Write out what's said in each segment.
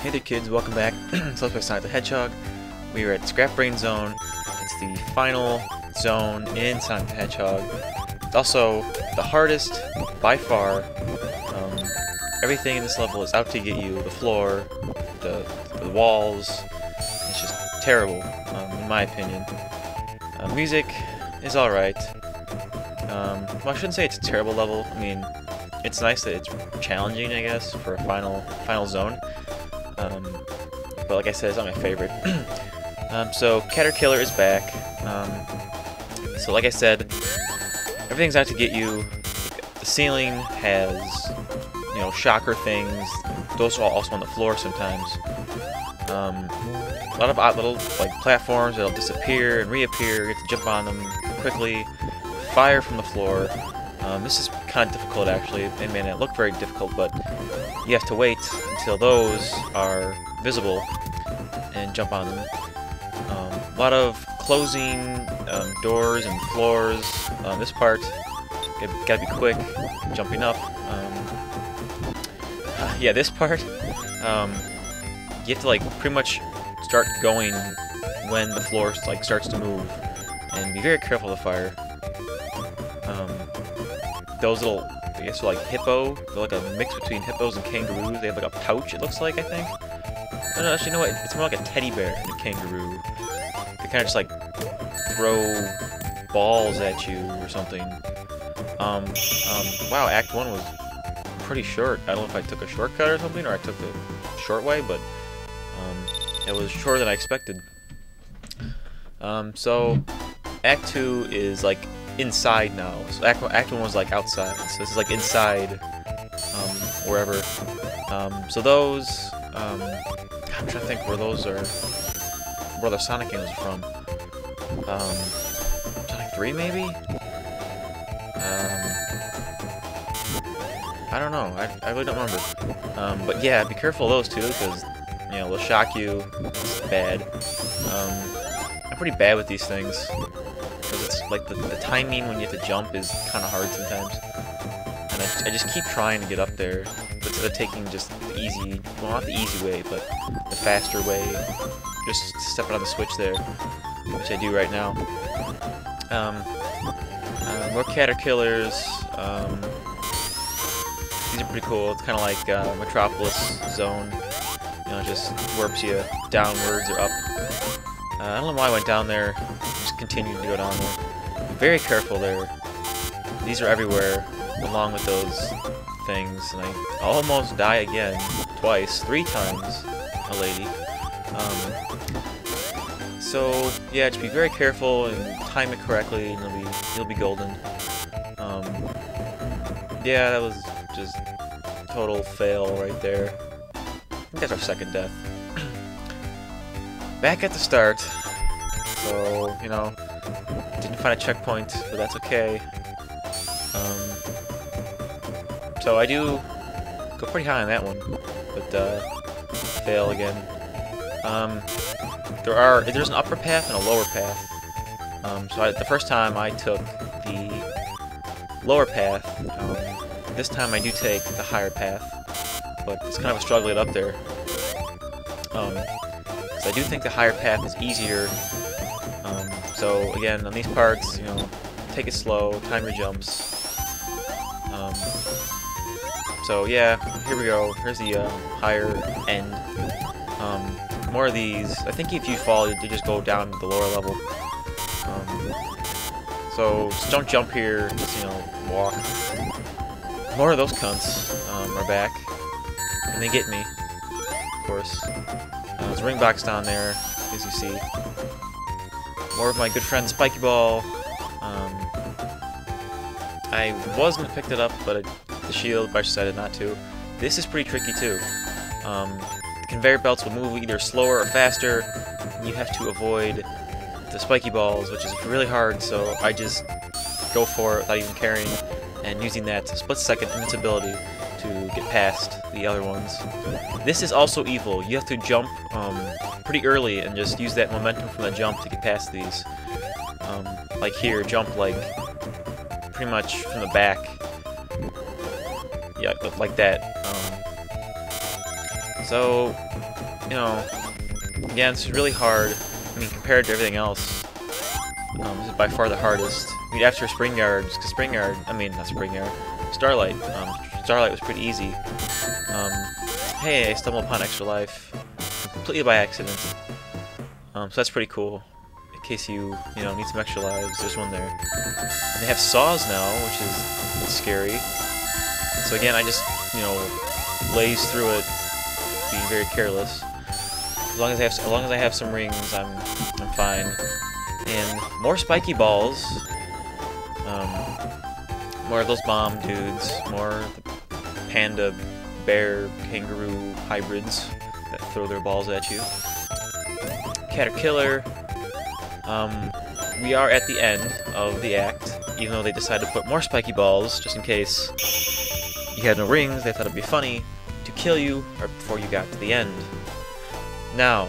Hey there kids, welcome back. So let's play Sonic the Hedgehog. We are at Scrap Brain Zone. It's the final zone in Sonic the Hedgehog. It's also the hardest by far. Everything in this level is out to get you. The floor, the walls. It's just terrible, in my opinion. Music is alright. Well, I shouldn't say it's a terrible level. I mean, it's nice that it's challenging, I guess, for a final zone. But like I said, it's not my favorite. So Caterkiller is back. So like I said, everything's out to get you. The ceiling has, you know, shocker things. Those are also on the floor sometimes. A lot of odd little like platforms that'll disappear and reappear. You have to jump on them quickly. Fire from the floor. This is kind of difficult actually. It may not look very difficult, but you have to wait until those are visible and jump on them. A lot of closing doors and floors. This part, you gotta be quick, jumping up. Yeah, this part, you have to like pretty much start going when the floor like starts to move, and be very careful of the fire. Those little, I guess they're like hippo. They're like a mix between hippos and kangaroos. They have like a pouch, it looks like, I think. No, actually, you know what? It's more like a teddy bear than a kangaroo. They kind of just like throw balls at you or something. Wow, Act 1 was pretty short. I don't know if I took a shortcut or something, or I took the short way, but it was shorter than I expected. So Act 2 is like inside now. So Act 1 was like outside, so this is like inside, wherever. So those, I'm trying to think where those are, where the Sonic games are from. Sonic 3 maybe? I don't know, I really don't remember. But yeah, be careful of those too, because, you know, they'll shock you. It's bad. I'm pretty bad with these things. Because it's like the timing when you have to jump is kind of hard sometimes. And I just keep trying to get up there, but instead of taking just the easy, well, not the easy way, but the faster way, just stepping on the switch there, which I do right now. More Caterkillers. These are pretty cool. It's kind of like Metropolis Zone. You know, it just warps you downwards or up. I don't know why I went down there. Just continued to go down there. Very careful there. These are everywhere, along with those things, and I almost die again, twice, 3 times, a lady. So yeah, just be very careful and time it correctly, and you'll be golden. Yeah, that was just total fail right there. I think that's our second death. Back at the start. So, you know, didn't find a checkpoint, but that's okay. So I do go pretty high on that one, but fail again. There's an upper path and a lower path. So the first time I took the lower path. This time I do take the higher path, but it's kind of a struggle to get up there. I do think the higher path is easier. So again, on these parts, you know, take it slow, time your jumps. So yeah, here we go. Here's the higher end. More of these. I think if you fall, you just go down to the lower level. So just don't jump here. Just, you know, walk. More of those cunts are back, and they get me, of course. There's a ring box down there, as you see. More of my good friend Spiky Ball. I was going to pick it up, but the shield, but I decided not to. This is pretty tricky too. The conveyor belts will move either slower or faster, and you have to avoid the spiky balls, which is really hard, so I just go for it without even caring, and using that split-second invincibility to get past the other ones. This is also evil. You have to jump pretty early and just use that momentum from the jump to get past these. Like here, jump like pretty much from the back. Yeah, like that. So, you know, again, this is really hard. I mean, compared to everything else, this is by far the hardest. I mean, after Spring Yard, because not Spring Yard, Starlight. Starlight was pretty easy. Hey, I stumbled upon Extra Life completely by accident. So that's pretty cool. In case you need some extra lives, there's one there. And they have saws now, which is scary. So again, I just blaze through it, being very careless. As long as I have some rings, I'm fine. And more spiky balls. More of those bomb dudes. More of the panda, bear, kangaroo hybrids that throw their balls at you. Caterpillar. We are at the end of the act, even though they decided to put more spiky balls, just in case you had no rings. They thought it'd be funny to kill you right before you got to the end. Now,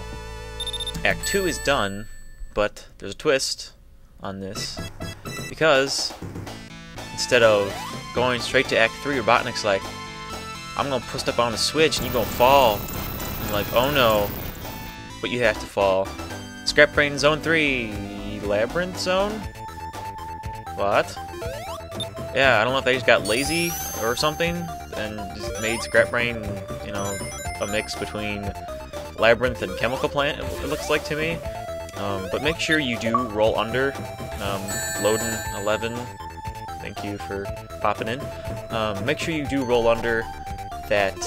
Act 2 is done, but there's a twist on this, because instead of going straight to Act 3, Robotnik's like, I'm gonna put step on the switch and you're gonna fall. And you're like, oh no, but you have to fall. Scrap Brain Zone 3, Labyrinth Zone? What? Yeah, I don't know if they just got lazy or something and just made Scrap Brain, a mix between Labyrinth and Chemical Plant, it looks like to me. But make sure you do roll under. Loadin11, thank you for popping in. Make sure you do roll under that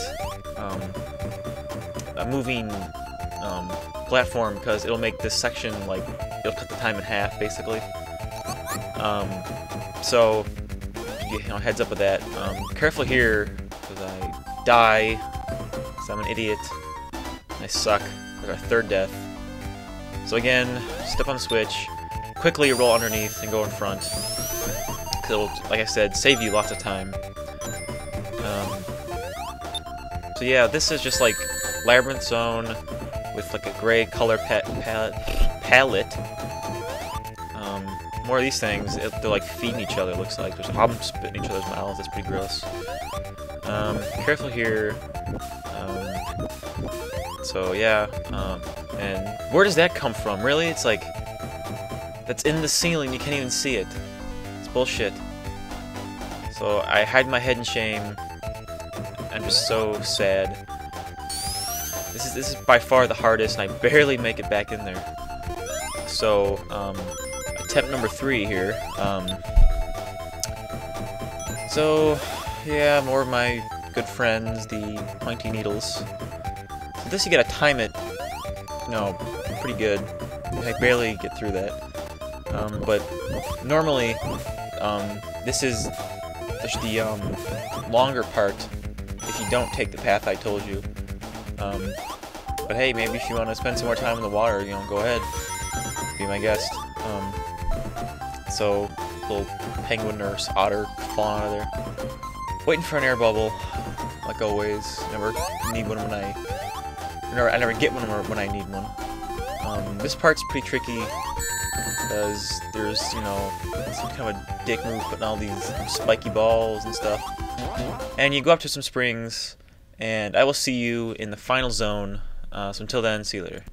a moving platform, because it'll make this section, like, it'll cut the time in half, basically. So, heads up with that. Careful here, because I die, because I'm an idiot. I suck. That's our third death. So again, step on the switch, quickly roll underneath and go in front. Because it'll, like I said, save you lots of time. So yeah, this is just like Labyrinth Zone with like a gray color palette. More of these things, they're like feeding each other, it looks like. There's hops spitting in each other's mouths, that's pretty gross. Careful here. So yeah, and where does that come from? Really? It's like, that's in the ceiling, you can't even see it. It's bullshit. So I hide my head in shame. I'm just so sad. This is by far the hardest, and I barely make it back in there. So, attempt number 3 here. So, yeah, more of my good friends, the pointy needles. So this you gotta time it, pretty good. I barely get through that. But normally, this is the longer part if you don't take the path I told you. But hey, maybe if you want to spend some more time in the water, go ahead. Be my guest. So, little penguin or otter falling out of there. Waiting for an air bubble, like always. Never need one when I never get one when I need one. This part's pretty tricky, because there's, it's kind of a dick move putting all these spiky balls and stuff. And you go up to some springs, and I will see you in the final zone. So until then, see you later.